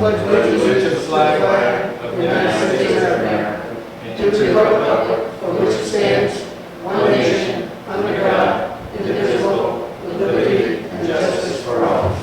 pledge allegiance to the flag of the United States of America and to the republic for which it stands, one nation, under God, indivisible, with liberty and justice for all.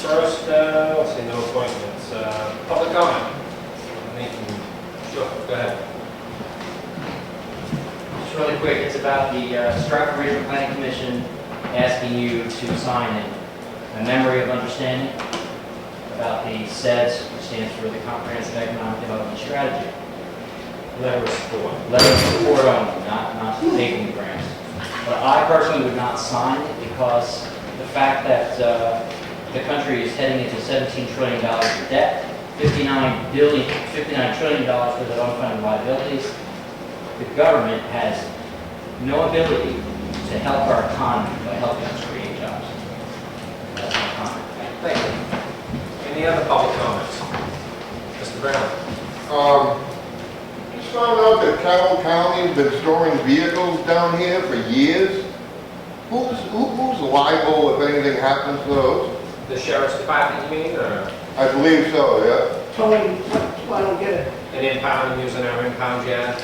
First, let's see, no appointments. Public comment. Sure, go ahead. Just really quick, it's about the Stratford Regional Planning Commission asking you to sign a memory of understanding about the SEDS, which stands for the Comprehensive Economic Development Strategy. Letter of support. Letter of support only, not taking the grants. But I personally would not sign it because the fact that the country is heading into $17 trillion in debt, $59 trillion worth of unfunded liabilities. The government has no ability to help our economy by helping us create jobs. That's my comment. Thank you. Any other public comments? Mr. Brown. Just found out that Carroll County's been storing vehicles down here for years. Who's liable if anything happens to those? The Sheriff's Department, you mean, or I believe so, yeah. Tony, I don't get it. an impound, using our impound yard?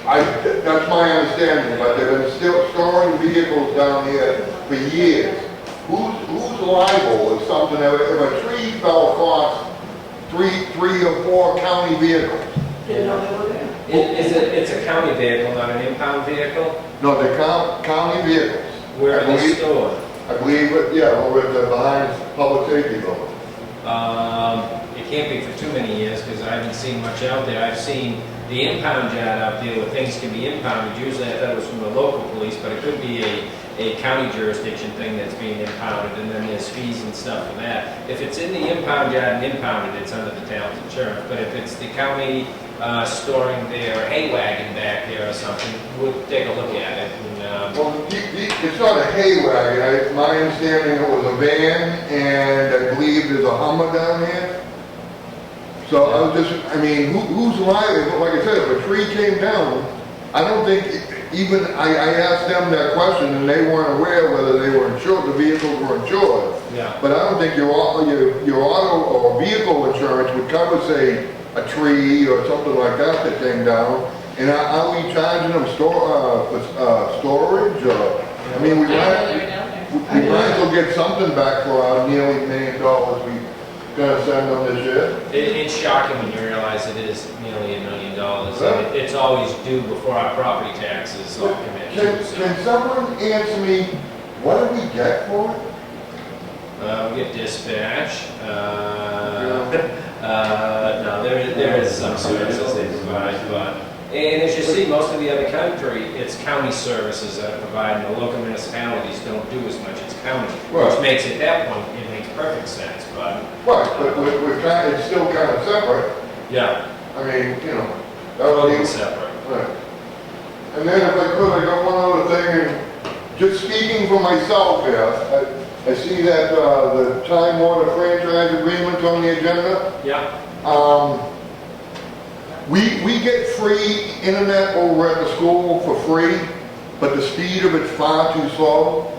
That's my understanding, but they've been still storing vehicles down here for years. Who's liable if something, if a tree fell across three or four county vehicles? Didn't know they were there. It's a county vehicle, not an impound vehicle? No, they're county vehicles. Where are they stored? I believe, over at the behind public safety building. It can't be for too many years because I haven't seen much out there. I've seen the impound yard out there where things can be impounded. Usually I thought it was from the local police, but it could be a county jurisdiction thing that's being impounded, and then there's fees and stuff for that. If it's in the impound yard and impounded, it's under the town's insurance. But if it's the county storing their hay wagon back there or something, we'll take a look at it. And, Well, it's not a hay wagon. My understanding it was a van, and I believe there's a Hummer down here. So I was just, who's liable? Like I said, if a tree came down, I don't think, even, I asked them that question, and they weren't aware whether they were insured, the vehicles were insured. yeah. But I don't think your auto or vehicle insurance would cover, say, a tree or something like that came down. And are we charging them storage? We might as well get something back for our nearly $1 million we're gonna send them this year. It's shocking when you realize it is nearly $1 million. Yeah. It's always due before our property taxes all come in. Can someone answer me, what do we get for it? We get dispatch. No, there is some services they provide, but, and as you see, most of the other country, it's county services that are provided. The local municipalities don't do as much as county, Right. which makes, at that point, it makes perfect sense, but. Right, but it's still kind of separate. Yeah, that would totally be separate. right. And then if I could, I got one other thing, and just speaking for myself here, I see that the Time Warner franchise agreement's on the agenda. Yeah. We get free internet over at the school for free, but the speed of it's far too slow.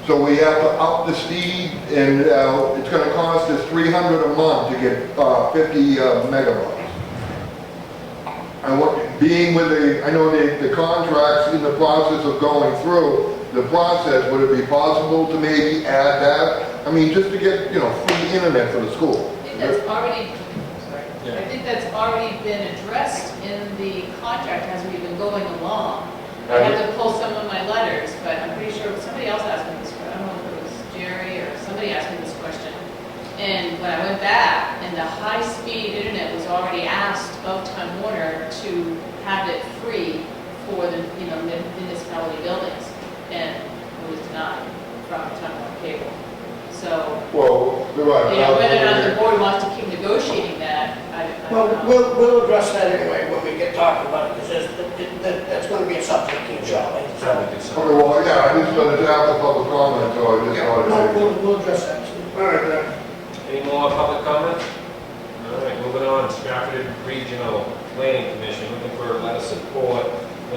So we have to up the speed, and it's going to cost us $300 a month to get 50 megabytes. I know the contract's in the process of going through the process. Would it be possible to maybe add that? Just to get, free internet for the school. I think that's already, Yeah. I think that's already been addressed in the contract as we've been going along. I Right. have to pull some of my letters, but I'm pretty sure somebody else asked me this question. I don't know if it was Jerry or somebody asked me this question. And when I went back, and the high-speed internet was already asked of Time Warner to have it free for the, municipality buildings, and it was denied from Time Warner Cable. So, Well, you're right. whether or not the board wants to keep negotiating that, I Well, we'll address that anyway when we get talking about it, because that's gonna be a subject in shortly. Trying to do Okay, something. well, yeah, I just got to have the public comment, so I just Yeah, thought. no, we'll address that too. All right, Any more public comment? All right, moving on, Stratford Regional Planning Commission, looking for a letter of support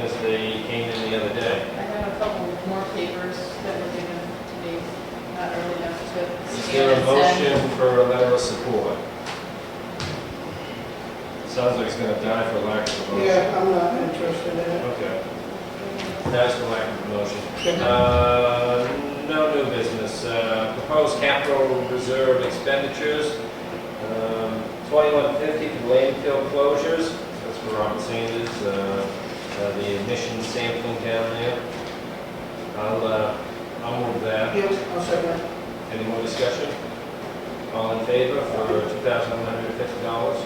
as they came in the other day. I have a couple more papers that were given to me, not early enough to Is scan there a and send. motion for a letter of support? Sounds like it's gonna die for lack of a motion. yeah, I'm not interested in it. Okay. That's for lack of a motion. No new business. Proposed capital reserve expenditures, 2150 for landfill closures. That's for Robert Sanders, the emission sampling down there. I'll move that. Yes, I'll second it. Any more discussion? All in favor for $2,150?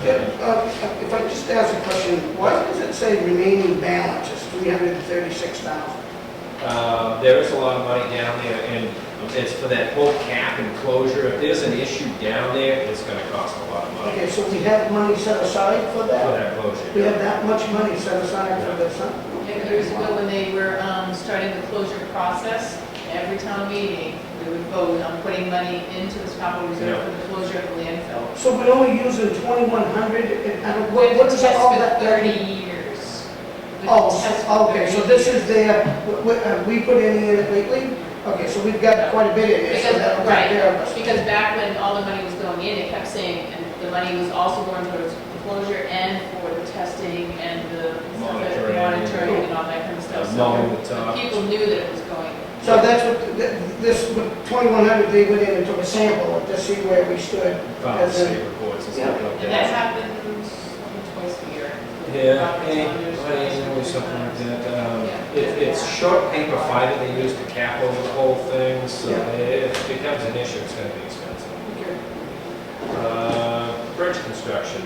If I just ask a question, why does it say remaining balance is 336,000? There is a lot of money down there, and it's for that whole cap and closure. If there's an issue down there, it's gonna cost a lot of money Okay, so we have money set aside for for that? that We closure. have that much money set aside for this, huh? And years ago, when they were starting the closure process, every town meeting, we would vote on putting money into this capital reserve for the closure of the landfill. So we're only using 2,100, and We've what been is test all for that? 30 years. We've Oh, been test for okay, 30 so this years. is there, we put any in it lately? Okay, so we've got quite a bit in there, so Because, that'll take care of right, us. because back when all the money was going in, it kept saying, and the money was also going towards the closure and for the testing and the Monitoring. monitoring and all that kind of stuff. Mowing the So top. people knew that it was going. So that's what, this, with 2,100, they went in and took a sample to see where we stood. File as a- state reports and stuff like And that that. happens twice a year. Yeah, Robert's always something like that. Yeah. It's short paper fiber they use to cap over the whole thing, so Yeah. if it becomes an issue, it's gonna be expensive. Bridge construction.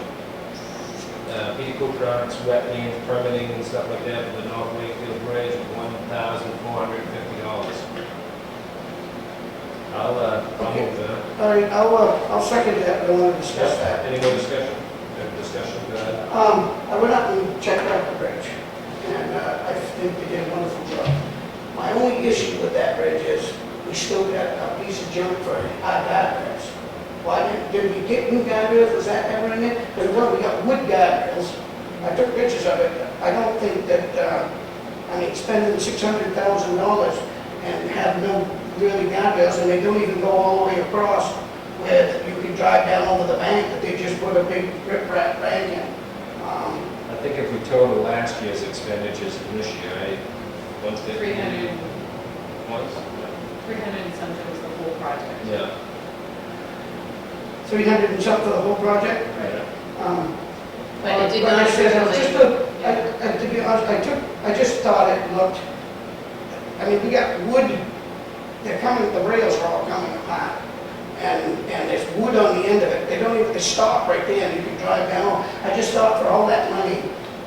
Peter Cook products, wetlands, permitting and stuff like that for the North Wakefield Bridge, $1,450. I'll move that. All right, I'll second that, but I want to discuss that. Any more discussion? Have discussion, go ahead. I went up and checked out the bridge, and I think they did a wonderful job. My only issue with that bridge is, we still got a piece of junk for our guardrails. Why did we get new guardrails, was that ever in there? Because we got wood guardrails, I took pictures of it, I don't think that, spending $600,000 and have no really guardrails, and they don't even go all the way across where you can drive down over the bank, that they just put a big rip-rap bank in. I think if we total last year's expenditures and this year, right? 150? 300, Once? 300 and something was the whole project. Yeah. 300 and something for the whole project? Right. But it did Like I not said, originally. to be honest, I just thought it looked, we got wood, they're coming, the rails are all coming apart. And there's wood on the end of it, they don't even, they stop right there, and you can drive down. I just thought for all that money,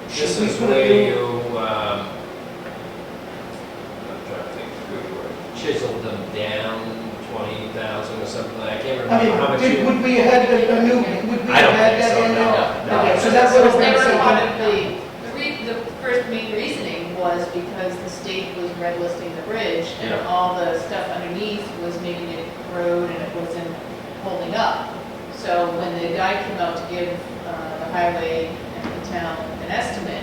This should we is put where it you, I'm trying to think of a good word, chiseled them down 20,000 or something, I can't remember how much you. would we have had a new, would we I don't have had think that so, in no, there? no. Okay, so that's So what it was I was never part thinking. of the first main reasoning was because the state was red listing the bridge and Yeah. all the stuff underneath was making it corrode and it wasn't holding up. So when the guy came out to give the highway and the town an estimate,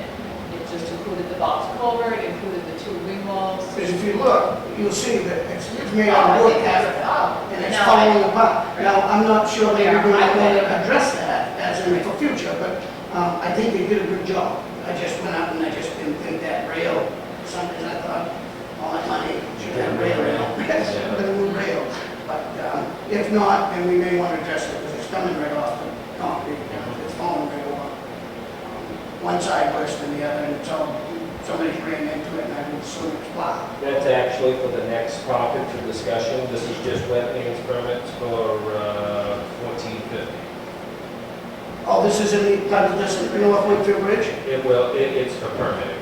it just included the box culvert, it included the two ring walls. Because if you look, you'll see that it's made Oh, I of wood think half, that's, oh, and it's now falling I- apart. Now, I'm not sure They maybe are we're going highway. to address that as in for future, but I think they did a good job. I just went up and I just didn't think that rail, for some reason I thought, all that money should have rail, Yeah. put a new rail. But if not, then we may want to address it, because it's coming right off the concrete, it's falling right over. One side worse than the other, and it's all, somebody ran into it, and I would assume it's plowed. That's actually for the next topic for discussion, this is just wetlands permits for 1450. Oh, this is in the, this is North Wakefield Bridge? It's for permitting.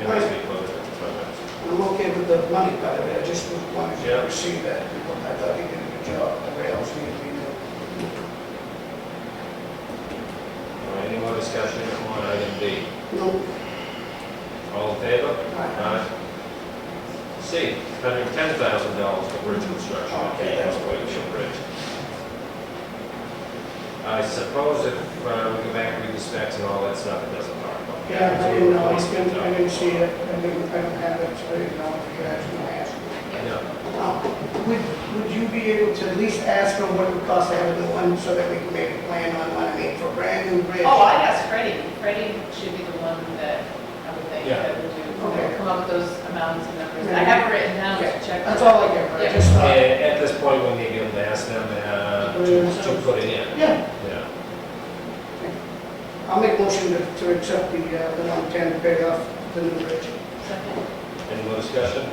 It has to be closed for permits. I'm okay with the money part of it, I just wanted Yeah. to see that, because I thought he did a good job, the rails need to be new. discussion on item B? No. All in favor? Aye. C, $110,000 for bridge construction. Okay, that's what Wakefield Bridge. I suppose if we go back and read the specs and all that stuff, it doesn't talk about. Yeah, I didn't know, I didn't see it, I don't have it, so I didn't know if you guys were gonna ask. Yeah. Would you be able to at least ask them what it would cost to have a new one, so that we can make a plan on what I mean, for a brand new bridge? Oh, I'd ask Freddie. Freddie should be the one that I would think Yeah. that would do, Okay. come up with those amounts and numbers. I have it written down to check. That's all I get, I Yeah. just thought. At this point, we may be able to ask them to put it in. Yeah, Yeah. I'll make motion to accept the 110 to pay off the new bridge. Second. Any more discussion?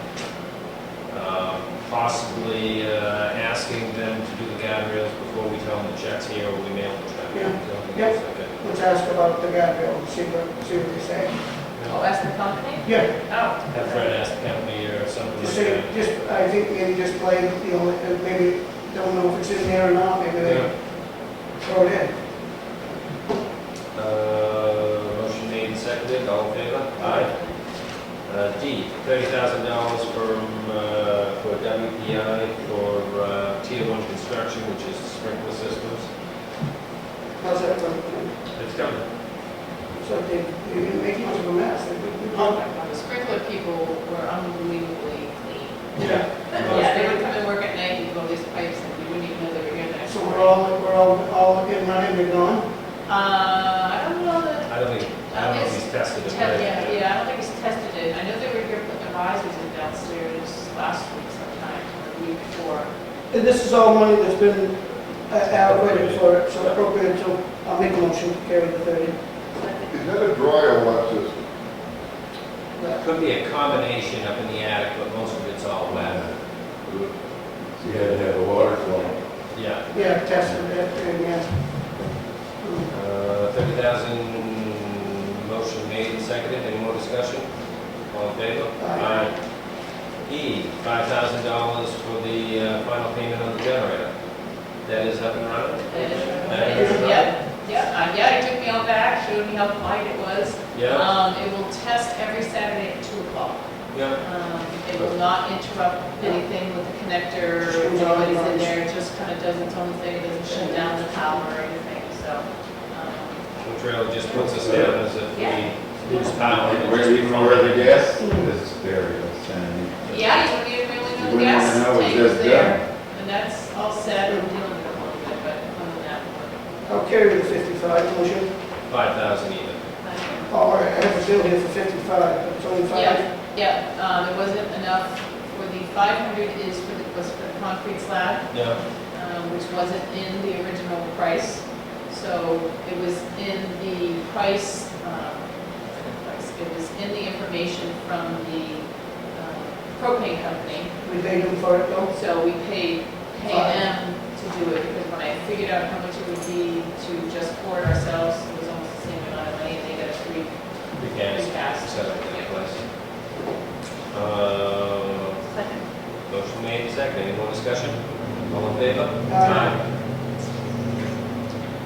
Possibly asking them to do the guardrails before we tell them the check's here or we mail the check. Yeah. Yeah. Let's ask about the guardrail, see what they say. Oh, ask the company? Yeah, Oh. Have Fred ask the company or something just like say, that. just, I think maybe just play, you know, maybe, don't know if it's in there or not, maybe they Yeah. throw it in. Motion made and seconded, all in favor? Aye. D, $30,000 for WPI for Tier 1 construction, which is sprinkler systems. How's that going? It's coming. So they didn't make much of a mess. They did- The sprinkler people were unbelievably clean. Yeah. Yeah, they would come and work at night and do all these pipes and we wouldn't even know they were here the next So morning. we're all in running, we're gone? I don't know that. I don't know if he's tested it. Yeah, I don't think he's tested it. I know they were here putting the risers in downstairs last week sometime, or the week before. And this is all money that's been allocated for it, so appropriate, so I'll make a motion to carry the 30. Is that a dry or wet system? Could be a combination up in the attic, but most of it's all wet. You had to have a water flow. Yeah. Yeah, tested it, and yeah. 30,000, motion made and seconded, any more discussion? All in favor? Aye. E, $5,000 for the final payment on the generator. That is up and running? Yeah, he took me out back, showed me how quiet it was. Yeah? It will test every Saturday at 2 o'clock. Yeah. It will not interrupt anything with the connector, or anybody's in there, it just kind of does its own thing, it doesn't shut down the power or anything, so. Which really just puts us down as if Yeah. we lose power. Even where the gas is buried, and Yeah, you wouldn't even really know You the wouldn't gas even know it was tank was just there. And that's all set and dealing with it a little bit, but other than that, I'll carry the 55 motion. 5,000 even. Oh, all right, I have a bill here for 55, but it's only 5. it wasn't enough for the 500 was for the concrete slab, Yeah. which wasn't in the original price. So it was in the price, it was in the information from the propane company. We paid them for it though? So we paid them to do it, because when I figured out how much it would be to just pour it ourselves, it was almost the same amount of money, and they got a free Recast. Set up in that place. second. Motion made, second, any more discussion? All in favor? Aye.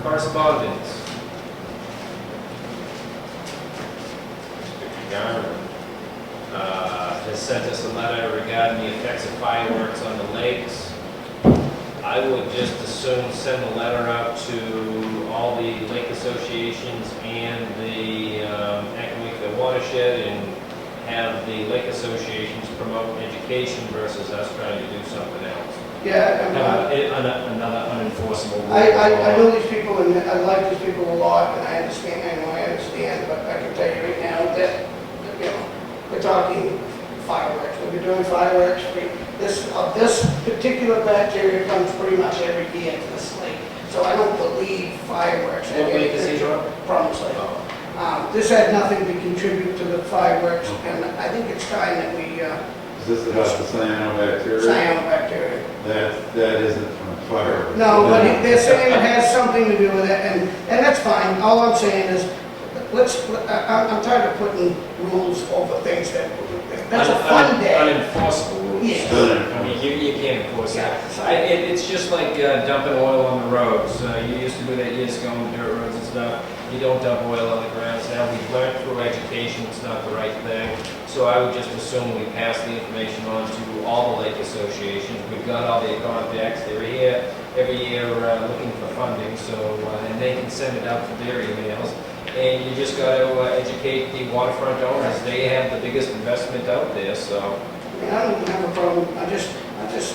Correspondence. Mr. Garner has sent us a letter regarding the effects of fireworks on the lakes. I would just as soon send a letter out to all the lake associations and the Wakefield watershed and have the lake associations promote education versus us trying to do something else. Yeah, Another unenforceable rule. I know these people, and I like these people a lot, and I understand, but I can tell you right now that, you know, we're talking fireworks. We've been doing fireworks, this particular bacteria comes pretty much every year to this lake. So I don't believe fireworks have What lake is he anything on? Promise Lake. This had nothing to contribute to the fireworks, and I think it's time that we, is this about the cyanobacteria? cyanobacteria. That isn't from fire. No, but they're saying it has something to do with it, and that's fine. All I'm saying is, I'm tired of putting rules over things that's a fun day. Unenforceable rules. Yeah. I mean, you can't enforce that. It's just like dumping oil on the roads. You used to do that years ago on dirt roads and stuff. You don't dump oil on the grounds. Now we've learned through education it's not the right thing. So I would just assume we pass the information on to all the lake associations. We've got all their contacts. They're here every year looking for funding, so and they can send it out to their emails. And you just got to educate the waterfront owners. They have the biggest investment out there, so. I mean, I don't have a problem, I mean, it's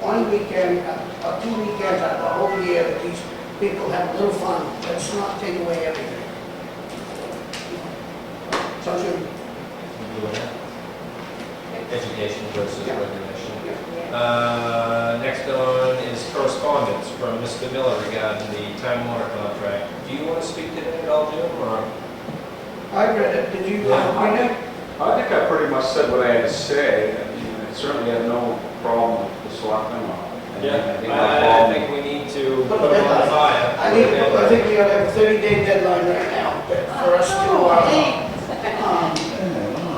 one weekend, or 2 weekends out of the whole year that these people have a little fun. Let's not take away everything. Sounds good. Education versus Yeah. regulation. Next on is correspondence from Mr. Miller regarding the Time Warner contract. Do you want to speak to that at all, Jim, or? I read it, did you read it? I think I pretty much said what I had to say. I mean, I certainly have no problem with the selectmen. I think we need to put them on fire. I think we ought to have a 30-day deadline right now for us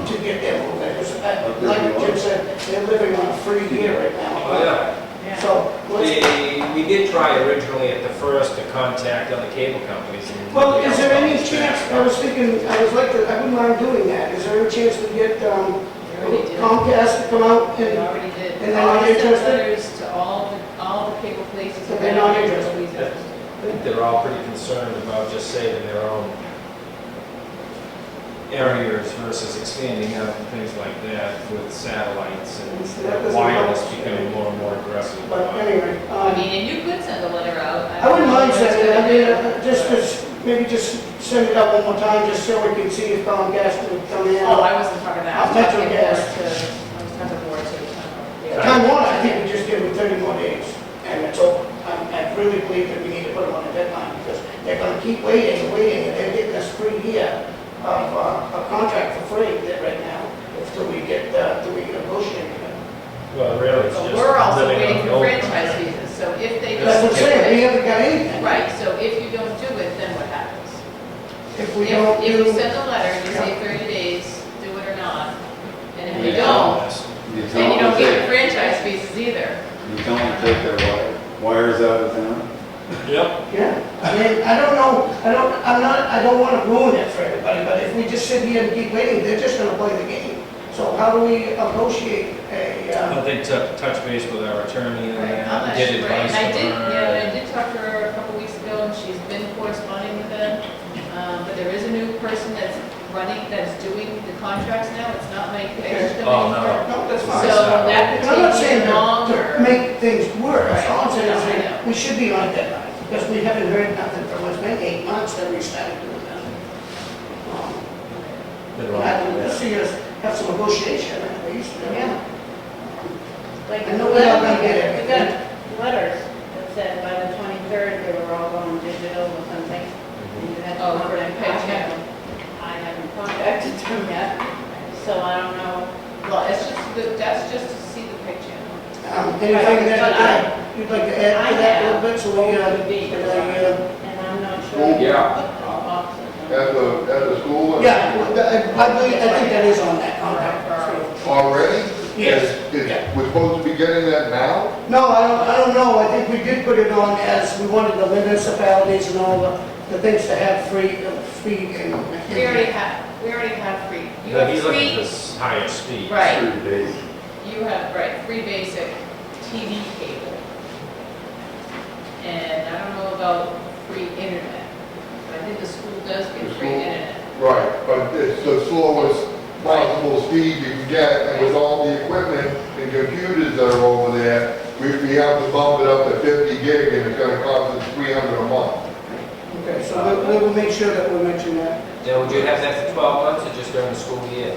to get them moving. Like Jim said, they're living on a free year right now. Oh, yeah. So, let's, We did try originally at the first to contact other cable companies. and well, nobody is there else any called us chance, back. I was thinking, I wouldn't mind doing that. Is there any chance to get We already did. Comcast to come out We and, already did. And they're not I sent interested? letters to all the cable places. But they're not around interested? Louisiana. I think they're all pretty concerned about just saving their own areas versus expanding out and things like that with satellites That and doesn't wireless help. becoming more and more aggressive. but anyway. I mean, and you could send a letter out. I wouldn't mind sending it, I mean, just. maybe just send it out one more time, just so we can see if Comcast would come in. Oh, I wasn't talking that. I was Metro talking gas. more to, I was talking more to. Time Warner, I think we just give them 30 more days, and it's over. I really believe that we need to put them on a deadline, because they're gonna keep waiting and waiting, and they're getting us free here of a contract for free right now, till we negotiate it. Well, really, it's But just. we're also living waiting on for the old franchise contract. visas, so if they That's don't what I'm do saying, we it. haven't got anything. Right, so if you don't do it, then what happens? If we don't If you do, send a letter, you say Yeah. 30 days, do it or not, and if you Yeah. don't, You then you don't get your take, franchise visas either. you don't take their wires out of town. Yep. yeah, I mean, I don't know, I don't wanna ruin it for everybody, but if we just sit here and keep waiting, they're just gonna play the game. So how do we negotiate I think touch base with our attorney I'm and not get sure, advice and from her. I did talk to her a couple weeks ago, and she's been corresponding with them. But there is a new person that's doing the contracts now, it's not Mike Page Oh, anymore. No, that's So fine. that And I'm not could saying take to longer. make things worse, all I'm saying is Right. that we should be on a deadline, because we haven't heard nothing from us, been 8 months that we started doing that. Been wrong. I'd like to see us have some negotiation at least. Yeah. Like, I know we're not gonna get we everything. got letters that said by the 23rd, they were all going digital or something. And you had to Oh, for contact Page, yeah. them. I haven't contacted them yet, so I don't know. Well, that's just to see the picture. Anything But that you'd like to add to that a little bit, so we, And I'm not sure. Oh, yeah. Boxes. At the school? yeah, I think that is on that contract. Already? Yes. We're supposed to be getting that now? No, I don't know, I think we did put it on as, we wanted the municipalities and all the things to have free and. We already have free. You But have he's looking for free, this higher speed. right, 3 days. you have, right, free basic TV cable. And I don't know about free internet, but I think the school does The get free school- internet. Right, but it's the slowest possible speed you can get, and with all the equipment and computers that are over there, we have to bump it up to 50 gig, and it's gonna cost us $300 a month. Okay, so we will make sure that we mention that. Now, would you have that for 12 months or just during the school year?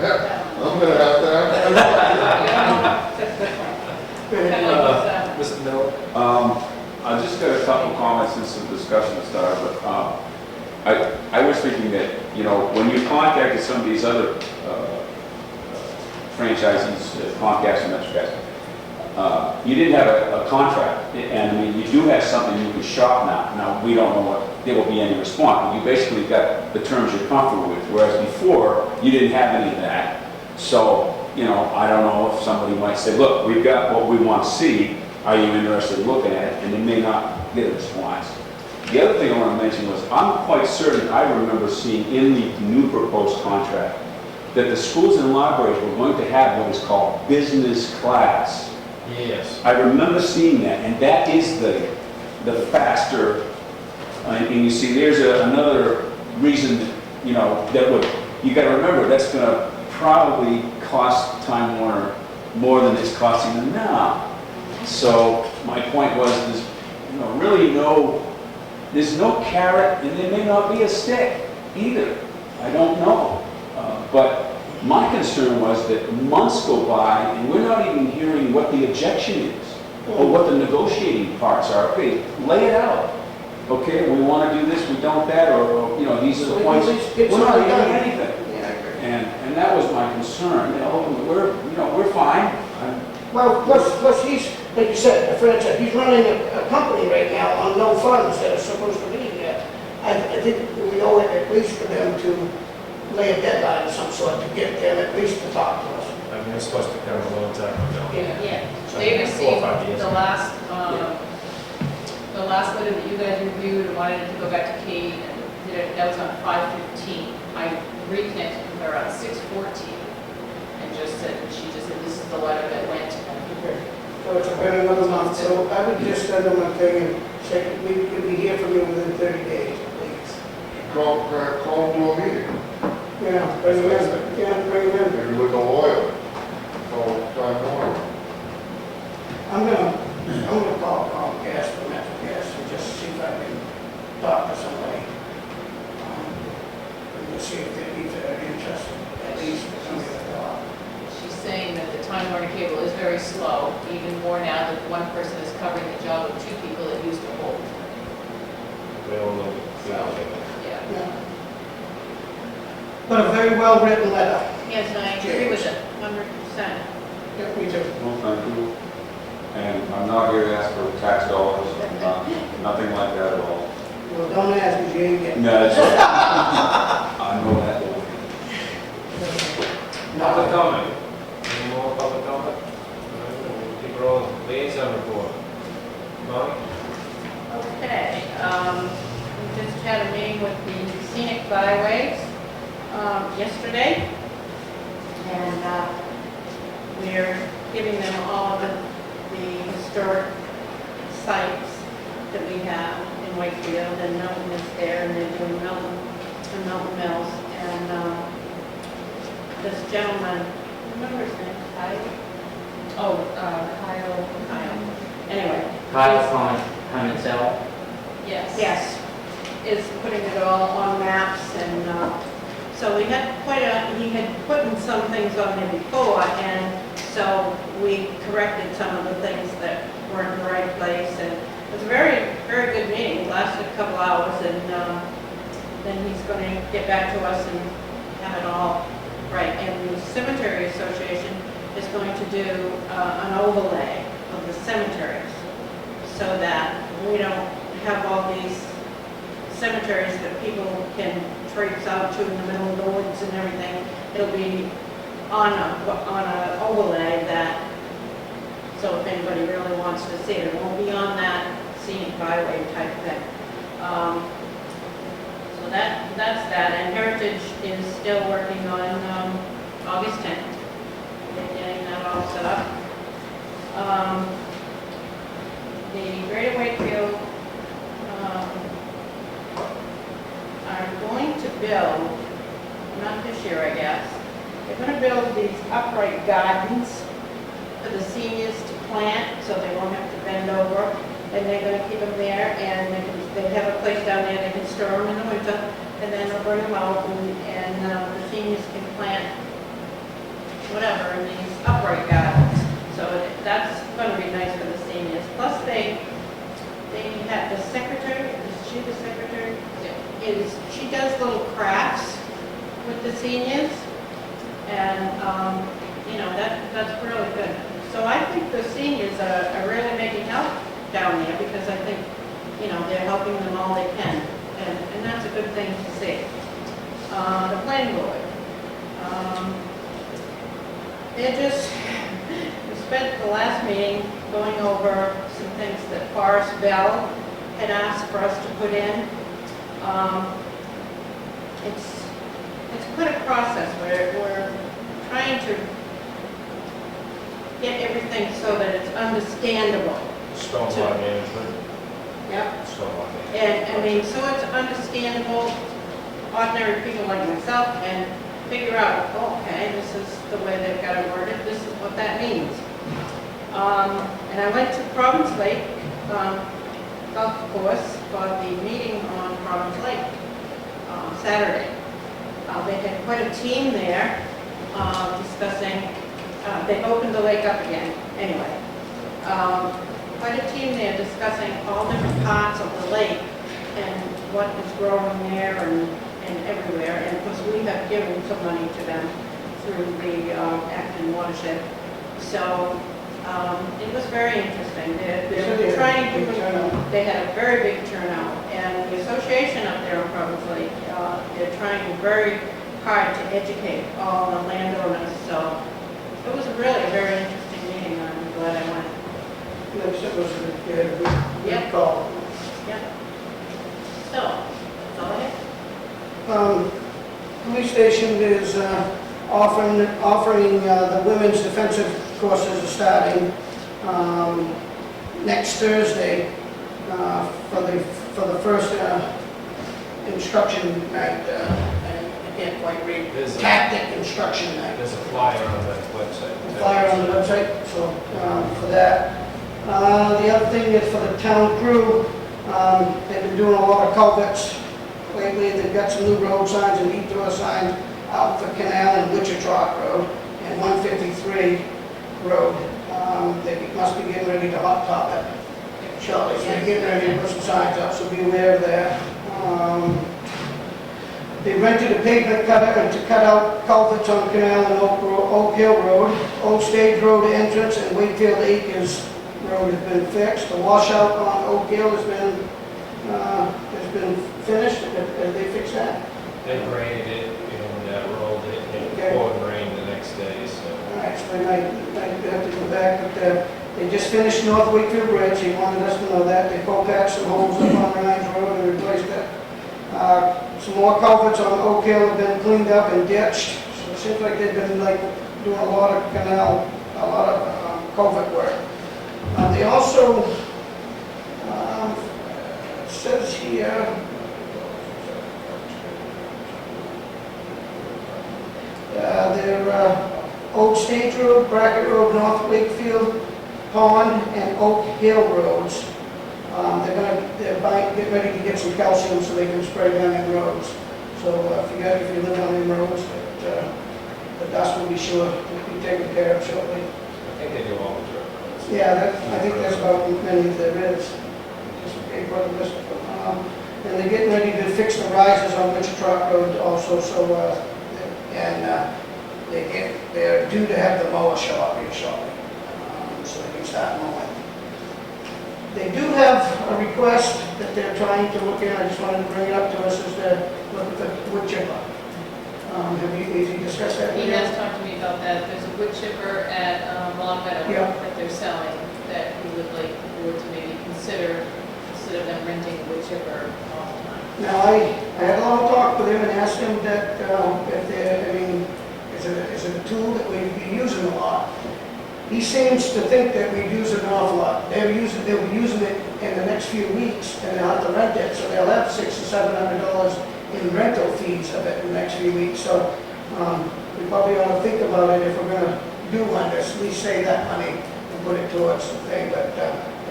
Yeah, I'm gonna have that. Mr. Miller? I just got a couple comments and some discussion started, but I was thinking that, you know, when you contacted some of these other franchisees, Comcast and MetroCast, you didn't have a contract, and I mean, you do have something you can shop now. Now, we don't know what, there will be any response. You basically got the terms you're comfortable with, whereas before, you didn't have any of that. So, you know, I don't know if somebody might say, look, we've got what we want to see. Are you interested in looking at it? And they may not get a response. The other thing I want to mention was, I'm quite certain I remember seeing in the new proposed contract that the schools and libraries were going to have what is called business class. Yes. I remember seeing that, and that is the faster, and you see, there's another reason, that, you know, that would, you got to remember, that's going to probably cost Time Warner more than it's costing them now. So my point was, there's, you know, really there's no carrot, and there may not be a stick either. I don't know. But my concern was that months go by, and we're not even hearing what the objection is, or what the negotiating parts are. Okay, lay it out. Okay, we want to do this, we don't that, or, you know, these are the points. We're not hearing anything. And that was my concern. You know, we're fine. Well, plus he's, like you said, a franchise, he's running a company right now on no funds that are supposed to be there. I think we owe it at least for them to lay a deadline of some sort to get them at least to talk to us. I mean, it's supposed to come a long time ago. Yeah, So, they 4 or received 5 years. the last letter that you guys reviewed and wanted it to go back to Kate, and that was on 5/15. I reconnected with her on 6/14 and just said, she just said, this is the letter that went. Okay. So it's been another month, so I would just send them a thing and say, we hear from you within 30 days, please. Call them to a meeting, Yeah, bring them in, yeah, bring them in. maybe with a lawyer, call Time Warner. I'm gonna call Gas from Metro Gas and just see if I can talk to somebody. And see if they're interested, at least for somebody to talk. She's saying that the Time Warner cable is very slow, even more now that one person is covering the job of 2 people that used to hold. We all know. Yeah. Yeah. But a very well-written letter. Yes, I agree with it, 100%. Yeah, me too. Well, thank you. And I'm not here to ask for tax dollars, nothing like that at all. Well, don't ask, because you ain't getting. No, that's I know that. Public comment. Any more public comment? We'll keep rolling. Liaison report. Molly? Okay, we just had a meeting with the scenic byways yesterday, and we're giving them all of the historic sites that we have in Wakefield, and Milton is there, and they're doing Milton and Milton Mills, and this gentleman, remember his name, Kyle? Kyle. Anyway. Kyle Convene. Yes, is putting it all on maps, and so we had he had put in some things on there before, and so we corrected some of the things that weren't in the right place, and it was a very, very good meeting. It lasted a couple hours, and then he's going to get back to us and have it all right. And the Cemetery Association is going to do an overlay of the cemeteries, so that we don't have all these cemeteries that people can traipse out to in the middle of the woods and everything. It'll be on a overlay that, so if anybody really wants to see it, it won't be on that scenic byway type thing. So that's that, and Heritage is still working on August 10th. They're getting that all set up. The Greater Wakefield are going to build, not this year I guess, they're going to build these upright gardens for the seniors to plant, so they won't have to bend over, and they're going to keep them there, and they have a place down there, they can store them in the winter, and then they'll bring them out, and the seniors can plant whatever in these upright gardens. So that's going to be nice for the seniors. Plus they have the secretary, is she the secretary? She does little crafts with the seniors, and that's really good. So I think the seniors are really making help, down there, because I think, you know, they're helping them all they can, and that's a good thing to see. The planning board, they just, we spent the last meeting going over some things that Forest Bell had asked for us to put in. It's quite a process. We're trying to get everything so that it's understandable. Stormwater management. Yep. Stormwater management. And, I mean, so it's understandable, ordinary people like myself can figure out, oh, okay, this is the way they've got it worded, this is what that means. And I went to Province Lake Golf Course for the meeting on Province Lake Saturday. They had quite a team there discussing, they've opened the lake up again, anyway. Quite a team there discussing all different parts of the lake and what is growing there and everywhere. And of course, we have given some money to them through the Acton watershed. So it was very interesting. They're trying to, they had a very big turnout. And the association up there on Province Lake, they're trying very hard to educate all the landowners. So it was really a very interesting meeting. I'm glad I went. Yes, it was a good call. Yep. So, that's all I have. Police station is offering the women's defensive courses are starting next Thursday for the first instruction night. I can't quite read. Tactic instruction night. There's a flyer on that website. Flyer on the website, so for that. The other thing is for the town crew, they've been doing a lot of culverts lately. They've got some new road signs and detour signs out for Canal and Wichita Road and 153 Road. They must be getting ready to hot top it shortly. So they're getting ready to put some signs up, so be aware of that. They rented a pavement cutter to cut out culverts on Canal and Oak Hill Road. Old Stage Road entrance and Wakefield Acres Road has been fixed. The washout on Oak Hill has been finished. Have they fixed that? They graded it, and rolled it, and it poured rain the next day, so. All right, so they might have to go back, but they just finished North Wakefield Bridge. He wanted us to know that. They patched some holes up on Ryan's Road and replaced it. Some more culverts on Oak Hill have been cleaned up and ditched. So it seems like they've been doing a lot of canal, a lot of culvert work. They also, it says here, they're Old Stage Road, Brackett Road, North Wakefield Pond, and Oak Hill Roads. They're getting ready to get some calcium so they can spray down in roads. So if you live on them roads, the dust will be sure to be taken care of shortly. I think they do all the roads. Yeah, I think that's about many as there is. Just a big part of this. And they're getting ready to fix the rises on Wichita Road also, so, they're due to have the mower show up here shortly, so they can start mowing. They do have a request that they're trying to look at. I just wanted to bring it up to us, is they're looking for wood chipper. Have you discussed that? He has talked to me about that. There's a wood chipper at Long Meadow Yeah. that they're selling that he would like the board to maybe consider instead of them renting a wood chipper all the time. Now, I had a long talk with him and asked him that if they're, is it a tool that we'd be using a lot? He seems to think that we'd use it an awful lot. They'll be using it in the next few weeks, and they'll have to rent it, so they'll have $600 or $700 in rental fees of it in the next few weeks. So we probably ought to think about it if we're going to do one, to at least save that money and put it towards the thing. But I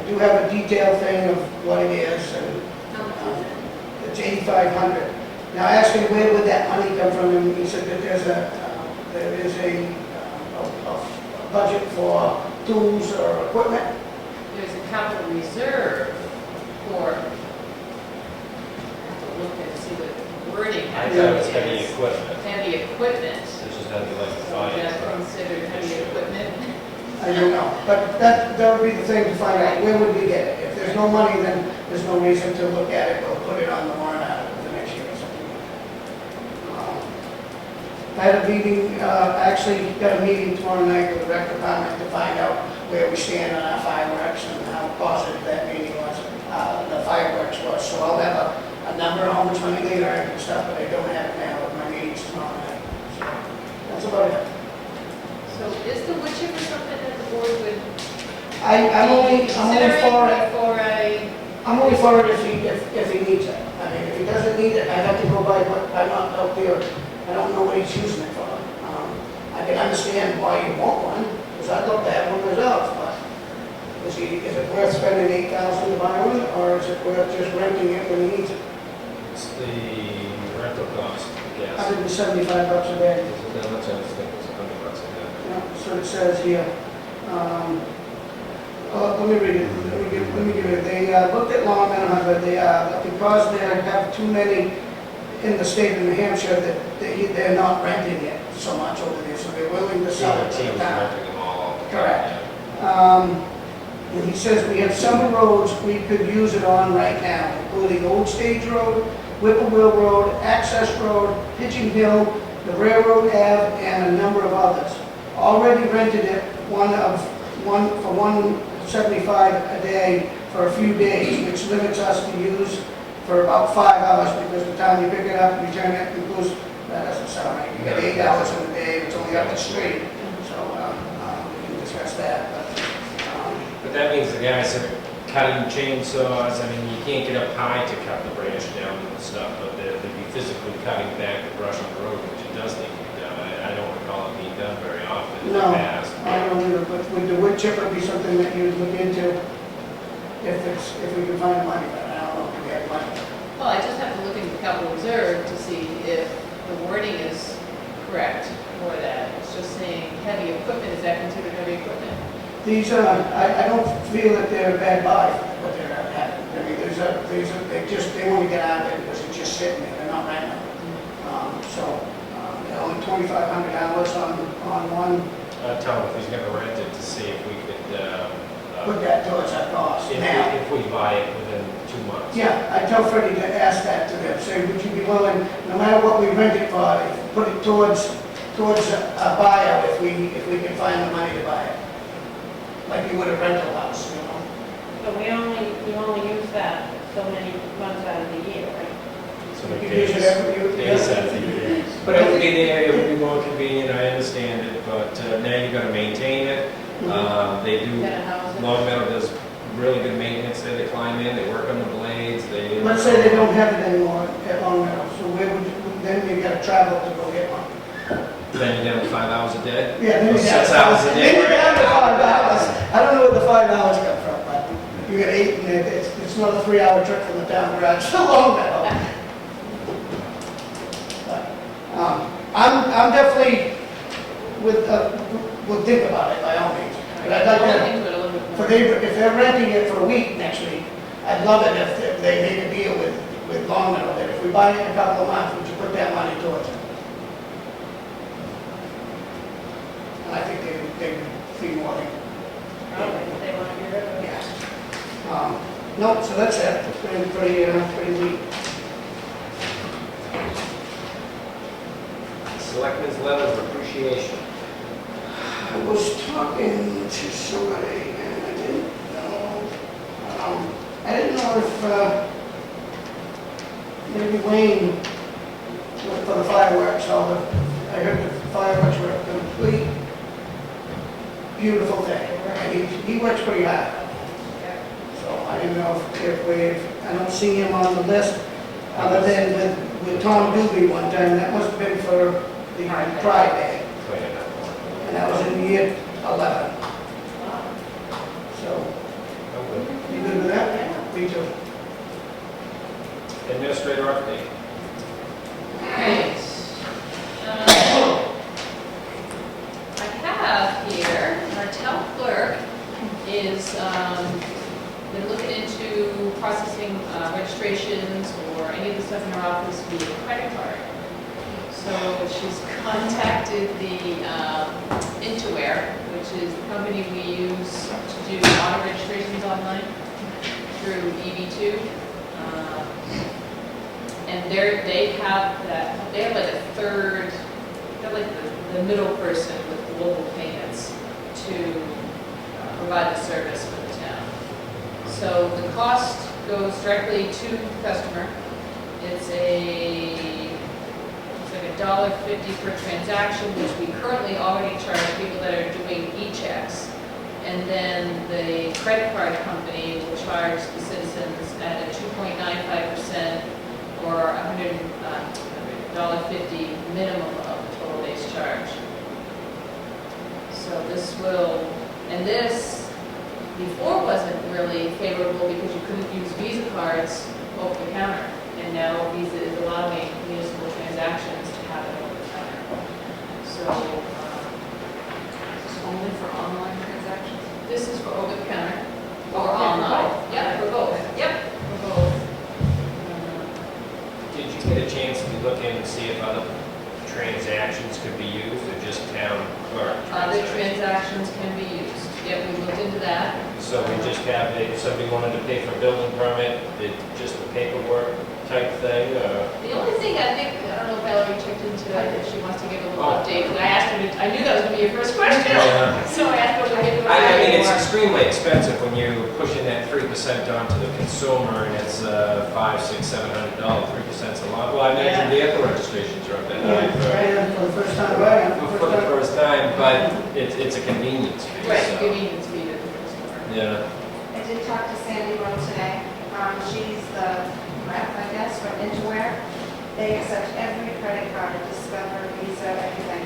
do have a detailed thing of what it is, and it's $8,500. Now I asked him where would that money come from, and he said that there is a budget for tools or equipment. There's a capital reserve for, I have to look and see what wording I has. thought it was heavy equipment, Heavy equipment. which is heavy like a So fire that's truck. considered heavy equipment. I don't know, but that would be the thing to find out. Where would we get it? there's no money, then there's no reason to look at it or put it on the warrant article for next year or something. I had a meeting, actually got a meeting tomorrow night with the rec department to find out where we stand on our fireworks and how positive that meeting was, the fireworks was. So I'll have a number on how much money they earned and stuff, but I don't have it now with my meetings tomorrow night. So that's about it. So is the wood chipper something that the board would I'm only consider for it. for a, I'm only for it if he needs it. I mean, if he doesn't need it, I have to go by what, I'm not out there, I don't know what he's using it for. I can understand why you want one, because I'd love to have one myself, but is it worth spending $8,000 to buy one, or is it worth just renting it when he needs it? It's the rental cost, I guess. $175 a day. Is it that much? I was thinking it's $100 a day. Yeah, so it says here. Let me read it. Let me give it. They looked at Long Meadow, but they because they have too many in the state of New Hampshire that they're not renting it so much over there, so they're willing to sell it to the Teams town. renting them all. Correct. And he says we have some roads we could use it on right now, including Old Stage Road, Whipplewell Road, Access Road, Pitching Hill, the Railroad Ave, and a number of others. Already rented it for $175 a day for a few days, which limits us to use for about 5 hours, because the time you pick it up, return it, includes, that doesn't sound right, you get 8 hours in a day, it's only up the street, so we can discuss that, But that means the guys are cutting chainsaws, I mean, you can't get up high to cut the branch down and stuff, but they'd be physically cutting back the brush on the road, which it does need to be done. I don't recall it being done very often in the No. past. I don't either, but would the wood chipper be something that you'd look into if we can find money, but I don't know if we have money. well, I just have to look into the capital reserve to see if the wording is correct for that. It's just saying heavy equipment, is that considered heavy equipment? These are, I don't feel that they're a bad buy for what they're having. I mean, they want to get out of it because it's just sitting there, they're not renting them. They're only $2,500 on one, Tell him if he's gonna rent it to see if we could, put that towards our cost. Now, if we buy it within 2 months. yeah, I tell Freddie to ask that to them, say, would you be willing, no matter what we rent it for, put it towards a buyout if we can find the money to buy it? Like you would a rental house, you know? But you only use that so many months out of the year, right? So You we can use it every year. Exactly. But it would be there, it would be more convenient, I understand it, but now you gotta maintain it. They do, Gotta house it. Long Meadow does really good maintenance there, they climb in, they work on the blades, they. Let's say they don't have it anymore at Long Meadow, so where would you, then you gotta travel to go get one. Then you're down to 5 hours a day? Yeah, then Or you down 6 to hours a day. Then you're down to $5. I don't know where the $5 come from, but you get 8 and it's not a 3-hour trip from the town garage to Long Meadow. But, I'm definitely we'll think about it by all means. But I'd like I'll look to, into it a little bit more. if they're renting it for a week next week, I'd love it if they made a deal with Long Meadow, that if we buy it in a couple of months, would you put that money towards it? And I think they'd be more than, Probably, if they want to get rid of it. yeah. No, so that's it. It's been pretty neat. Selectmen's letter of appreciation. I was talking to somebody and I didn't know if, maybe Wayne went for the fireworks, I heard the fireworks were a complete, beautiful thing. And he works pretty hard. So I didn't know if I don't see him on the list, other than with Tom Doobie one time, that must have been for the Pride Day. And that was in year 11. So, you good with that? Me too. Administrator update. Right. I have here, our town clerk is, been looking into processing registrations or any of the stuff in her office via credit card. So she's contacted the Intoware, which is the company we use to do auto registrations online. through EB2. And they have like a third, they're like the middle person with global payments to provide the service for the town. So the cost goes directly to the customer. It's like $1.50 per transaction, which we currently already charge people that are doing e-checks. And then the credit card company will charge the citizens at a 2.95% or $150 minimum of the total base charge. So this will, and this before wasn't really favorable because you couldn't use Visa cards over the counter. And now Visa is allowing municipal transactions to happen over the counter. So, It's only for online transactions? this is for over the counter or Oh, yeah, for online. both. Yep, for both. Yep, for both. Did you get a chance to look in and see if other transactions could be used or just town clerk Other transactions? transactions can be used. Yep, we looked into that. So we just have, if somebody wanted to pay for a building permit, just a paperwork type thing, The only thing I think, I don't know if Valerie checked into it, if she wants to give a little Oh. update. I asked her, I knew that was going to be your first question. Yeah. So I asked her to give a I mean, it's more. extremely expensive when you're pushing that 3% onto the consumer and it's $500, $600, $700, 3%'s a lot. Well, I imagine vehicle registrations are up that high Right, for the first time, right? for the first time, but it's a convenience fee. Right, so, convenience fee to the customer. Yeah. I did talk to Sandy Rowe today. She's the rep, I guess, from Interware. They accept every credit card, Discover, Visa, everything.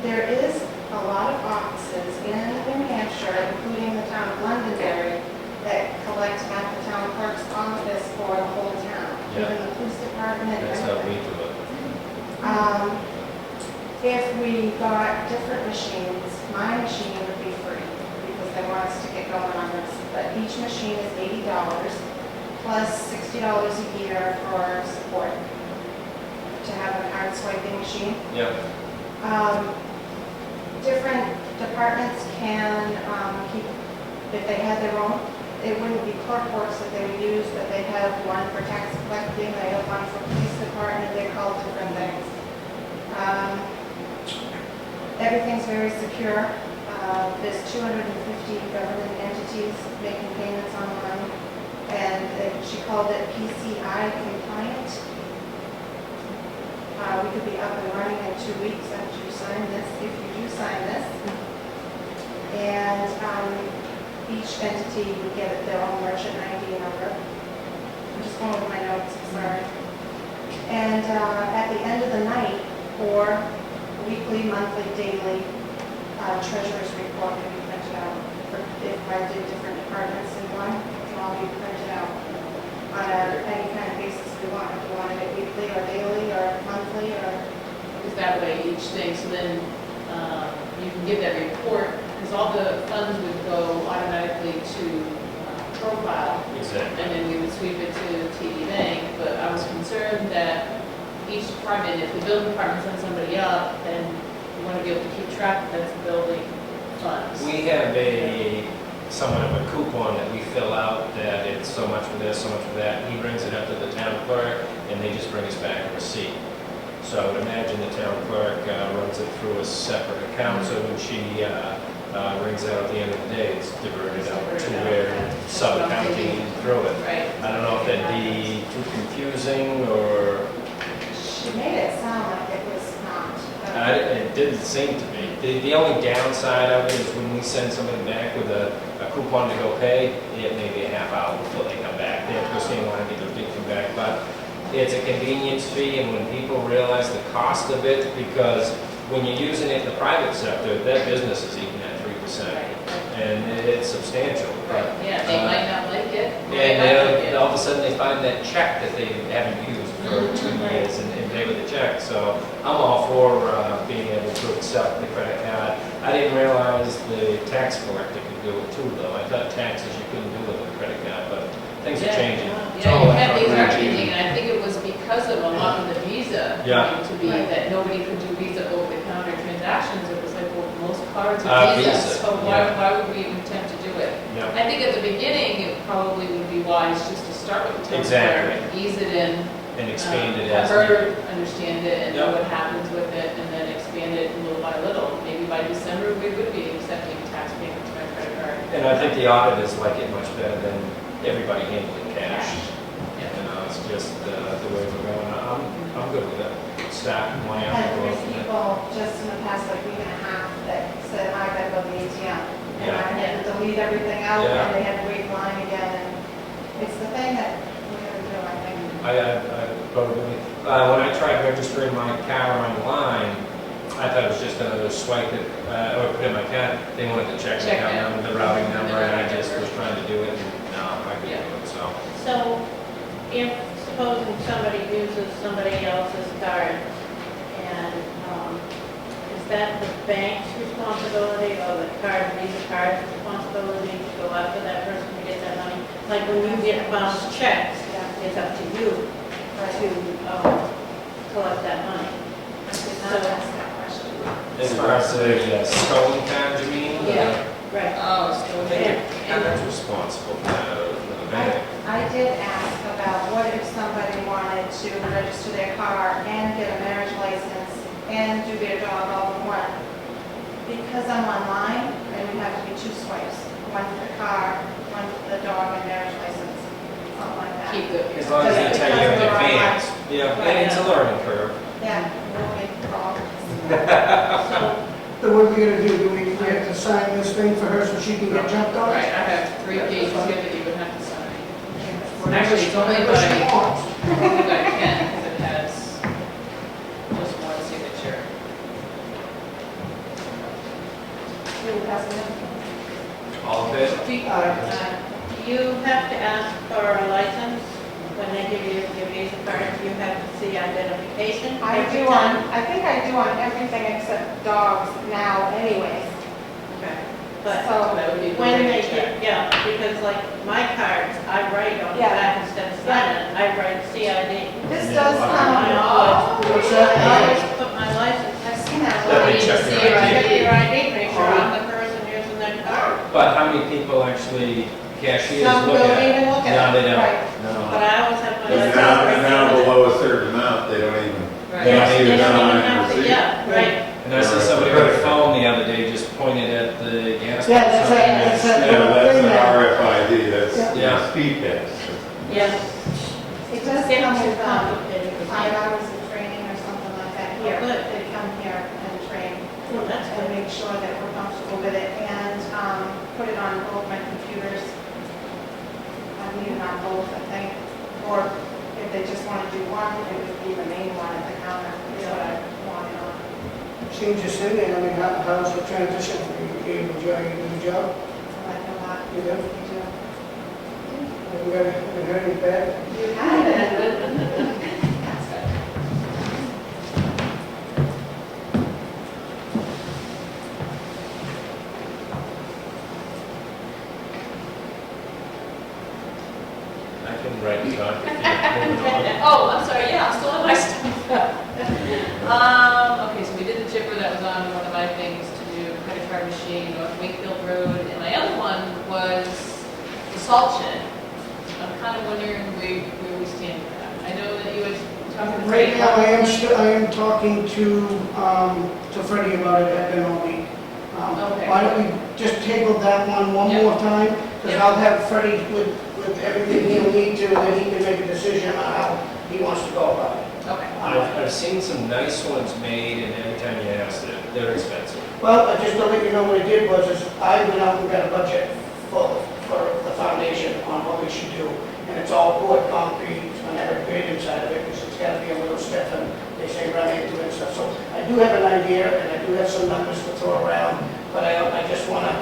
There is a lot of offices in New Hampshire, including the town of Londonderry, that collect at the town clerk's office for the whole town, Yeah. even the police department. That's how we everything. do it. If we got different machines, my machine would be free because they want us to get going on this. But each machine is $80 plus $60 a year for support to have a card swiping machine. Yeah. Different departments can keep, if they had their own, it wouldn't be clerk works that they would use, but they have one for tax collecting, they have one for police department, they're called different things. Everything's very secure. There's 250 government entities making payments online, and she called it PCI compliant. We could be up and running in 2 weeks after you sign this, if you do sign this. And each entity would get their own merchant ID number. I'm just going with my notes, sorry. And at the end of the night, or weekly, monthly, daily, treasurer's report can be printed out. If I did different departments in one, it can all be printed out on any kind of basis we want. If you wanted it weekly or daily or monthly or. Because that way each thing, so then you can give that report, because all the funds would go automatically to profile, Exactly. and then we would sweep it to TD Bank. But I was concerned that each department, if the building department sends somebody up, then you want to be able to keep track of that's building funds. We have somewhat of a coupon that we fill out that it's so much for this, so much for that. He brings it up to the town clerk and they just bring us back a receipt. So I would imagine the town clerk runs it through a separate account, so when she rings out at the end of the day, it's diverted out to where sub-accounting through it. Right. I don't know if that'd be too confusing or, She made it sound like it was not. it didn't seem to be. The only downside of it is when we send somebody back with a coupon to go pay, it may be a half hour before they come back. They have to go stand in line, get their thing come back, but it's a convenience fee, and when people realize the cost of it, because when you're using it in the private sector, that business is eating at 3%, and it's substantial. Right, yeah, they might not like it. And then all of a sudden they find that check that they haven't used for 2 years and pay with the check. So I'm all for being able to accept the credit card. I didn't realize the tax collector could do it too, though. I thought taxes you couldn't do with a credit card, but things are changing. It's Yeah, all you have, things are electronic. changing, and I think it was because of a lot of the Visa Yeah. coming to be that nobody could do Visa over-the-counter transactions. It was like, well, most cards Visa, are Visa, so yeah. why would we even attempt to do it? Yeah. I think at the beginning, it probably would be wise just to start with the town Exactly. clerk, ease it in. And expand it Have as her needed. understand it and know Yep. what happens with it, and then expand it little by little. Maybe by December, we would be accepting tax payments by credit card. And I think the auditors like it much better than everybody handling cash. Yeah. You know, it's just the way we're going. I'm good with it. Start one And after there's the other. people just in the past like week and a half that said, I gotta go to the ATM. And Yeah. I had to delete everything out, Yeah. and they had to wait in line again, and it's the thing that we gotta do, I think. I probably, when I tried registering my car online, I thought it was just a swipe it, or put in my card. They wanted to check the Check account it. number, the routing number, and I routing just number. was trying to do it, and no, I couldn't do it, so. So if, supposing somebody uses somebody else's card, and is that the bank's responsibility or the Visa card's responsibility to go after that person to get that money? Like when you get bounced checks, it's up to you to collect that money. I did not ask that question. As far as the stolen card, you mean? Yeah. Right. Oh, still I there. think that's responsible for the bank. I did ask about what if somebody wanted to register their car and get a marriage license and do their dog all in one. Because I'm online, and we have to be 2 swipes, one for the car, one for the dog and marriage license, something like that. Keep good. As long as they tell you in Because we're advance. Yeah, and it's a learning curve. Yeah, we'll make problems. So, So what are we gonna do? Do we have to sign this thing for her so she can get jumped on? Right, I have 3 pages here that you would have to sign. Whatever Actually, she- it's only whatever she by- wants. Only by Ken, because it has just one signature. Who has it? All of it? do you have to ask for a license when they give you your Visa card? Do you have to see identification? I every do time? I think I do on everything except dogs now anyways. Okay. But So, That would be the when way they to check. get, yeah, because like my cards, I write on the Yeah. back instead of signing, I write CID. this Yeah, does well, I come. always, What's that? I always put my license, I've seen that. Let me you check see your your ID. check your ID, make sure I'm the person using that card. But how many people actually, cashiers Some look don't at it? even look at No, it. they don't. Right. But No. I always have my And license. now below a certain amount, they don't even. Right. Yes, They they don't don't even even have to, receipt. yeah, right. And I saw somebody on the phone the other day just pointed at the gas. Yeah, that's pump. right, that's right. Yeah, that's an Yeah. RFID, that's Yeah. a speed test. Yes. It does It's come with complicated. 5 hours of training or something like that here. Oh, good. They come here and train Well, that's and good. make sure that we're comfortable with it and put it on both my computers. I need it on both, I think. Or if they just want to do one, it would be the main one at the counter, is what I want it on. Seems just in there, I mean, how's the transition for you? You enjoy your new job? I like a lot. You do? You do. Haven't heard any bad? You have it. That's good. I can write and talk if you're moving on. Oh, I'm sorry, yeah, I'm still on my stuff. Okay, so we did the chipper, that was on one of my things to do, credit card machine, North Wakefield Road, and my other one was the salt shed. I'm kind of wondering where we stand with that. I know that you had talked to Right Freddie. now, I am talking to Freddie about it, I've been all week. Okay. Why don't we just table that one Yep. more time? Because Yep. I'll have Freddie with everything he'll need to, and then he can make a decision on how he wants to go about it. Okay. I've seen some nice ones made, and every time you ask, they're expensive. Well, just to let you know what I did was, is I went out and got a budget for the foundation on what we should do. And it's all poured concrete, it's gonna have a grid inside of it, because it's gotta be a little stiff, and they say run into it and stuff. So I do have an idea, and I do have some numbers to throw around, but I just wanna,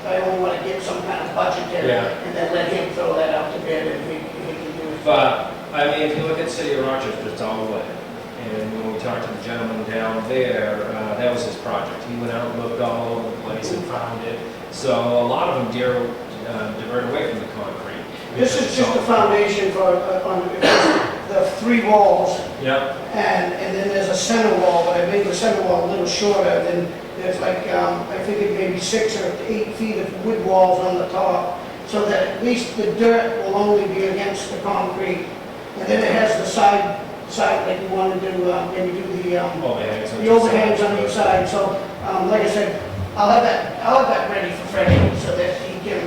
I only wanna get some kind of budget there, Yeah. and then let him throw that out to bid, and he can do it. But, I mean, if you look at City of Rochester, it's all wet. And when we talked to the gentleman down there, that was his project. He went out and looked all over the place and found it. So a lot of them divert away from the concrete. This is because just it's the all- foundation for, the of 3 walls, Yep, and then there's a center wall, but I made the center wall a little shorter, then there's like, I figured maybe 6 or 8 feet of wood walls on the top, so that at least the dirt will only be against the concrete. And then it has the side like you want to do, when you do the overhangs on the each overhangs side. on each side. So, like I said, I'll have that ready for Freddie, so that he can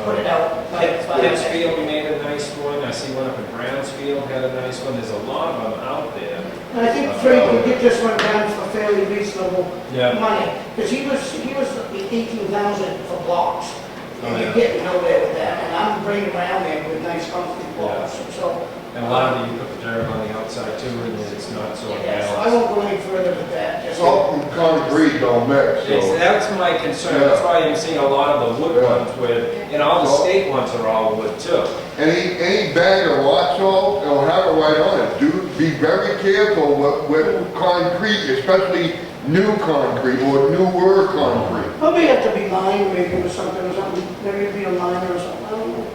put it out by Pittsfield made a nice one, I see one up in Brownsfield had a nice one, there's a lot of them out there. And I think Freddie can get this one done for fairly reasonable Yeah. money, because he was 18,000 for blocks. Oh, And yeah. you're getting nowhere with that, and I'm bringing around there with nice concrete blocks, so. And a lot of it, you put the dirt on the outside too, and it's not so Yeah, so I balanced. won't go any further with that, just. Salt and concrete don't mix, so. That's my concern, that's why I'm seeing a lot of the wood Yeah. ones with, and all the state ones are all wood too. Any bag of rock salt, it'll have it right on it. Be very careful with concrete, especially new concrete or newer concrete. Probably have to be lined maybe with something or something, maybe it'd be a liner or something, I don't know.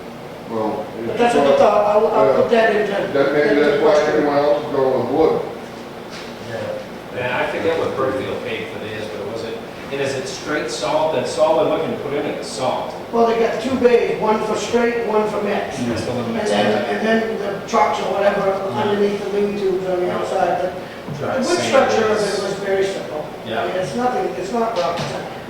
Well, But that's a good thought, I'll put that into. Maybe that's why everyone else is going with wood. Yeah, I forget what Brookfield paid for theirs, but was it, and is it straight salt, that's all they're looking to put in it, is salt. Well, they got 2 bays, one for straight, one for mix. That's the one And that's then the trucks or whatever underneath the lean tubes on the outside. The wood structure of it was very simple. Yeah. I mean, it's nothing, it's not rough.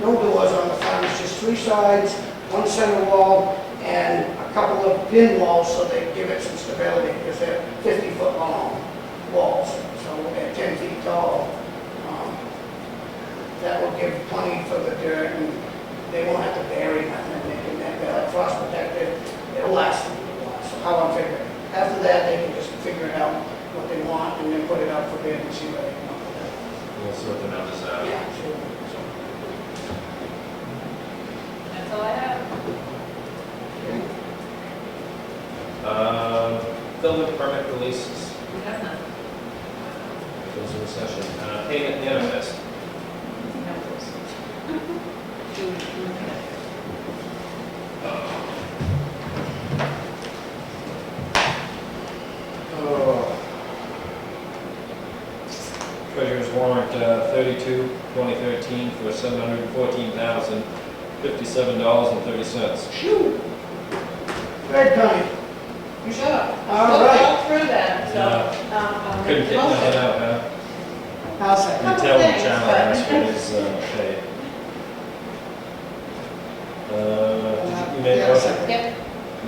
No doors on the front, it's just 3 sides, 1 center wall, and a couple of pin walls so they give it some stability, because they're 50-foot long walls, so they're 10 feet tall. That will give plenty for the dirt, and they won't have to bury nothing, they can have that frost protected, it'll last them a while, so how I'm figuring. After that, they can just figure it out what they want, and then put it out for bid and see what they want with it. We'll sort the numbers out. Yeah, sure. That's all I have. Building permit releases, We have none. goes in session. Payment manifest. We have those. Treasurer's warrant 32, 2013 for $714,057.30. Shoo! Good, Connie. You should. All Look right. all through that, so. Yeah. Couldn't get nothing out, huh? How's that? You Couple tell him things, John but- asked for his pay. Did you make a Yeah, motion? second. Yep.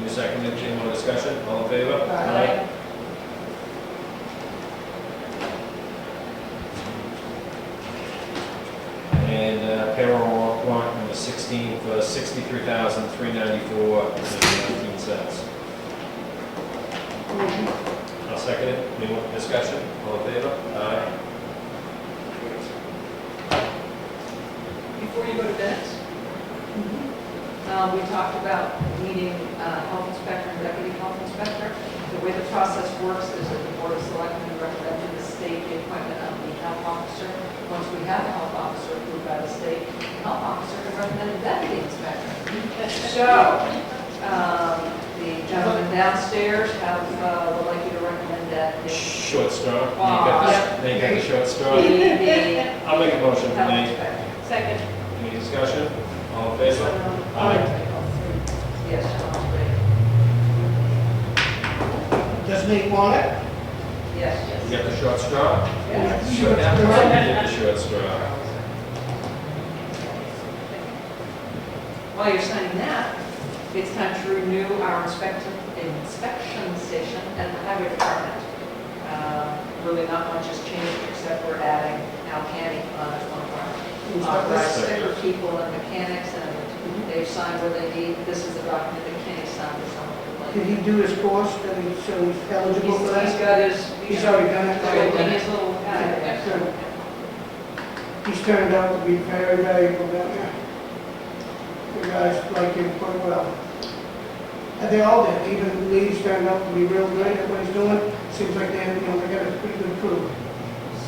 You seconded, any more discussion? All in favor? Aye. And payroll warrant number 16 for $63,394.19. I'll second it. Any more discussion? All in favor? Aye. Before you go to bed, we talked about needing health inspector and deputy health inspector. The way the process works is that the board of selectmen recommend to the state the appointment of the health officer. Once we have a health officer approved by the state, the health officer can recommend a deputy inspector. So, the gentleman downstairs would like you to recommend that. Short straw. Yep. They got the short straw. The I'll make a motion for health Nate. inspector. Second. Any discussion? All in favor? Yes, John, great. Does Nate want it? Yes, You yes. got the short straw? Yes. You have to get the short straw. While you're signing that, it's time to renew our inspection station at the highway department. Really not much has changed, except we're adding Al Canny on as one of our authorized sticker people and mechanics, and they've signed where they need. This is the document that Kenny signed this summer. Did he do his course, that he, so he's eligible for He's that? got his. He's already done it? Already his little. He's turned out to be very valuable down there. You guys like him quite well. And they all did, even Lee's turned out to be real good at what he's doing. Seems like they, they got a pretty good crew.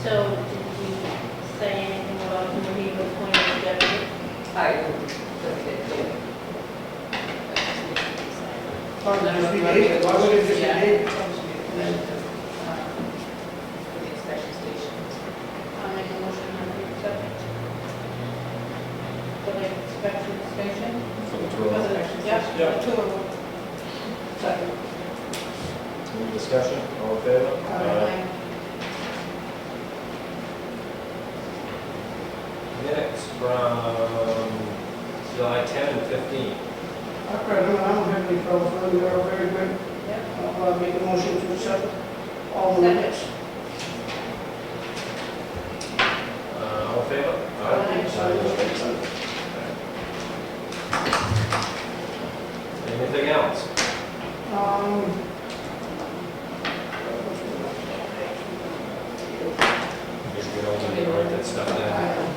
So did he say anything about who he was going to deputy? I would. Why would it just be David? Why would it just be David? And then Yeah. two of them. Second. Any discussion? All in favor? Aye. Minutes from July 10 and 15. President, I don't have any problems with them, they're very good. I'll make a motion to accept all the minutes. All in favor? Anything else? If we don't need to write that stuff down.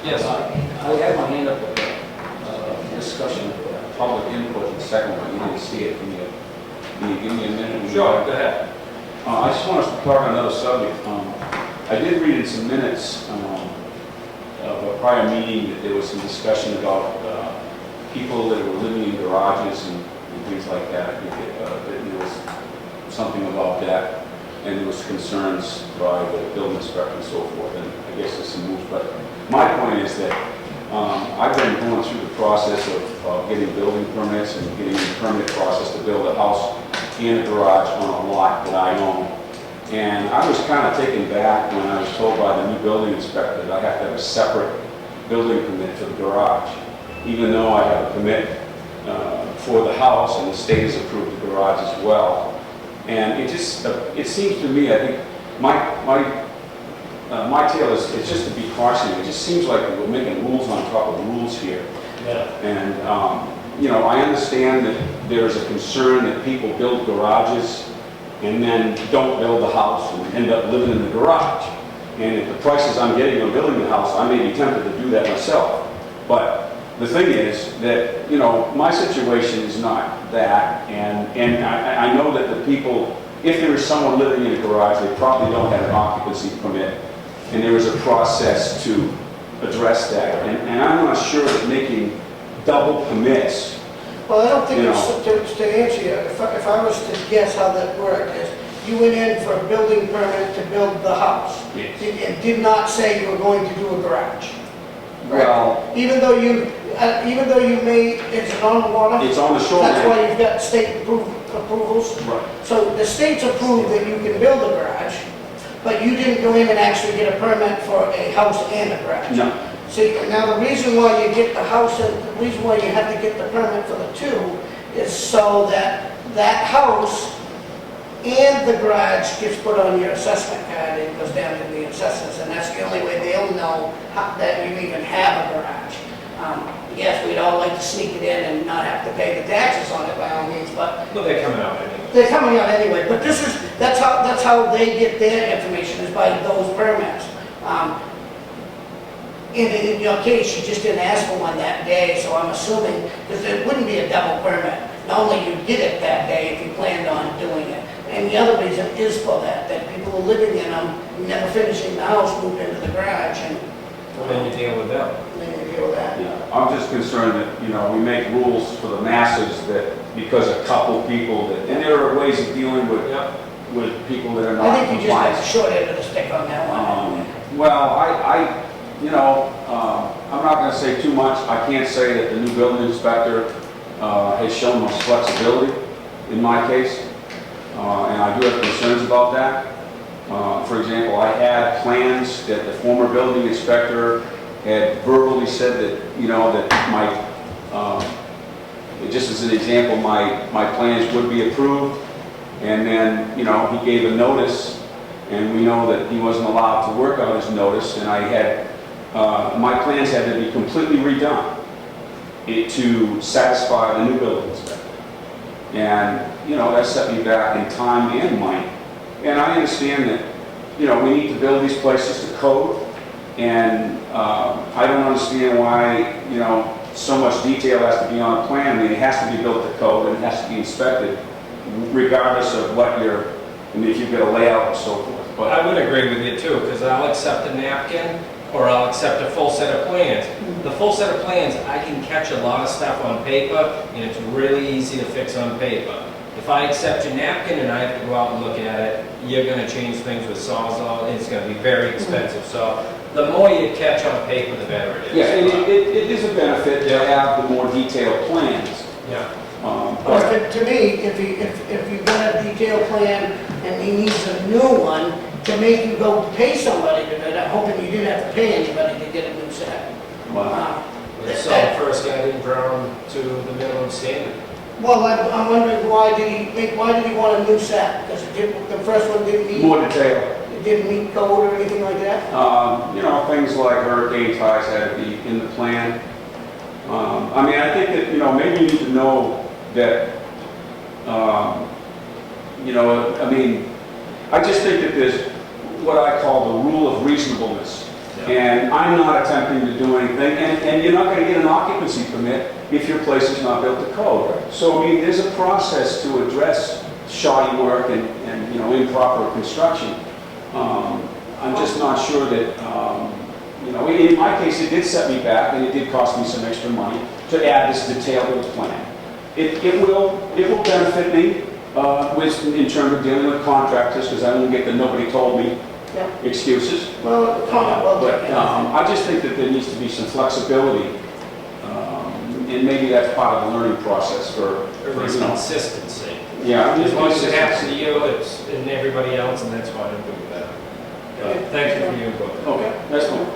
Yes. I had my hand up with discussion, public input in the second one, you didn't see it, can you give me a minute? Sure, go ahead. I just want us to talk on another subject. I did read in some minutes of a prior meeting that there was some discussion about people that were living in garages and things like that. That there was something about that, and there was concerns by the building inspector and so forth, and I guess there's some moves. But my point is that I've been going through the process of getting building permits and getting the permit process to build a house and a garage on a lot that I own. And I was kind of taken back when I was told by the new building inspector that I have to have a separate building permit for the garage, even though I have a permit for the house and the state has approved the garage as well. And it just, it seems to me, I think, my tale is just to be cautionary. It just seems like we're making rules on top of rules here. Yeah. And, you know, I understand that there's a concern that people build garages and then don't build the house and end up living in the garage. And at the prices I'm getting on building the house, I may be tempted to do that myself. But the thing is that, you know, my situation is not that. And I know that the people, if there is someone living in a garage, they probably don't have an occupancy permit. And there is a process to address that. And I'm not sure that making double permits. Well, I don't think You it's, to answer you, if I was to guess how that worked, is you went in for a building permit to build the house. Yes. And did not say you were going to do a garage. Well, Even though you made, it's on water. it's on the shoreline. That's why you've got state approvals. Right. So the state's approved that you can build a garage, but you didn't go in and actually get a permit for a house and a garage. No. See, now the reason why you get the house, and the reason why you have to get the permit for the two is so that that house and the garage gets put on your assessment card and goes down to the assessors, and that's the only way they'll know that you even have a garage. Yes, we'd all like to sneak it in and not have to pay the taxes on it by all means, but Well, they're coming out anyway. they're coming out anyway. But that's how they get their information, is by those permits. In your case, you just didn't ask for one that day, so I'm assuming, because it wouldn't be a double permit. Not only you get it that day if you planned on doing it. And the other reason is for that people are living in them, never finishing the house, move into the garage, and Well, then you deal with them. then you deal with that. Yeah, I'm just concerned that, you know, we make rules for the masses that because a couple people that, and there are ways of dealing with people that are not I think you just got the compliant. short end of the stick on that one. Well, you know, I'm not going to say too much. I can't say that the new building inspector has shown much flexibility in my case, and I do have concerns about that. For example, I had plans that the former building inspector had verbally said that, you know, that just as an example, my plans would be approved, and then, you know, he gave a notice, and we know that he wasn't allowed to work on his notice, and I had, my plans had to be completely redone to satisfy the new building inspector. And, you know, that set me back in time and money. And I understand that, you know, we need to build these places to code, and I don't understand why, you know, so much detail has to be on a plan. I mean, it has to be built to code and it has to be inspected, regardless of what you're, I mean, if you've got a layout and so forth. But I would agree with you too, because I'll accept a napkin or I'll accept a full set of plans. The full set of plans, I can catch a lot of stuff on paper, and it's really easy to fix on paper. If I accept your napkin and I have to go out and look at it, you're going to change things with Sawzall, and it's going to be very expensive. So the more you catch on paper, the better it is. Yeah, and it is a benefit to have the more detailed plans. Yeah. Or to me, if you've got a detailed plan and he needs a new one, to make you go pay somebody to do that, hoping you didn't have to pay anybody to get a new set. Wow. So the first guy didn't drown to the minimum standard. Well, I'm wondering why did he want a new set? Because the first one didn't meet, More detail. it didn't meet code or anything like that? You know, things like hurricane ties had to be in the plan. I mean, I think that, you know, maybe you need to know that, you know, I mean, I just think that there's what I call the rule of reasonableness. And I'm not attempting to do anything, and you're not going to get an occupancy permit if your place is not built to code. So, I mean, there's a process to address shoddy work and you know, improper construction. I'm just not sure that, you know, in my case, it did set me back, and it did cost me some extra money to add this detail to the plan. It will benefit me in terms of dealing with contractors, because I won't get the nobody told me Yeah. excuses. Well, But I just think that there needs to be some flexibility, and maybe that's part of the learning process for Everybody's you know. consistency. Yeah, As long as it happens to consistency. you, it's in everybody else, and that's why I'm good with that. Thank you for your input. Okay, that's fine.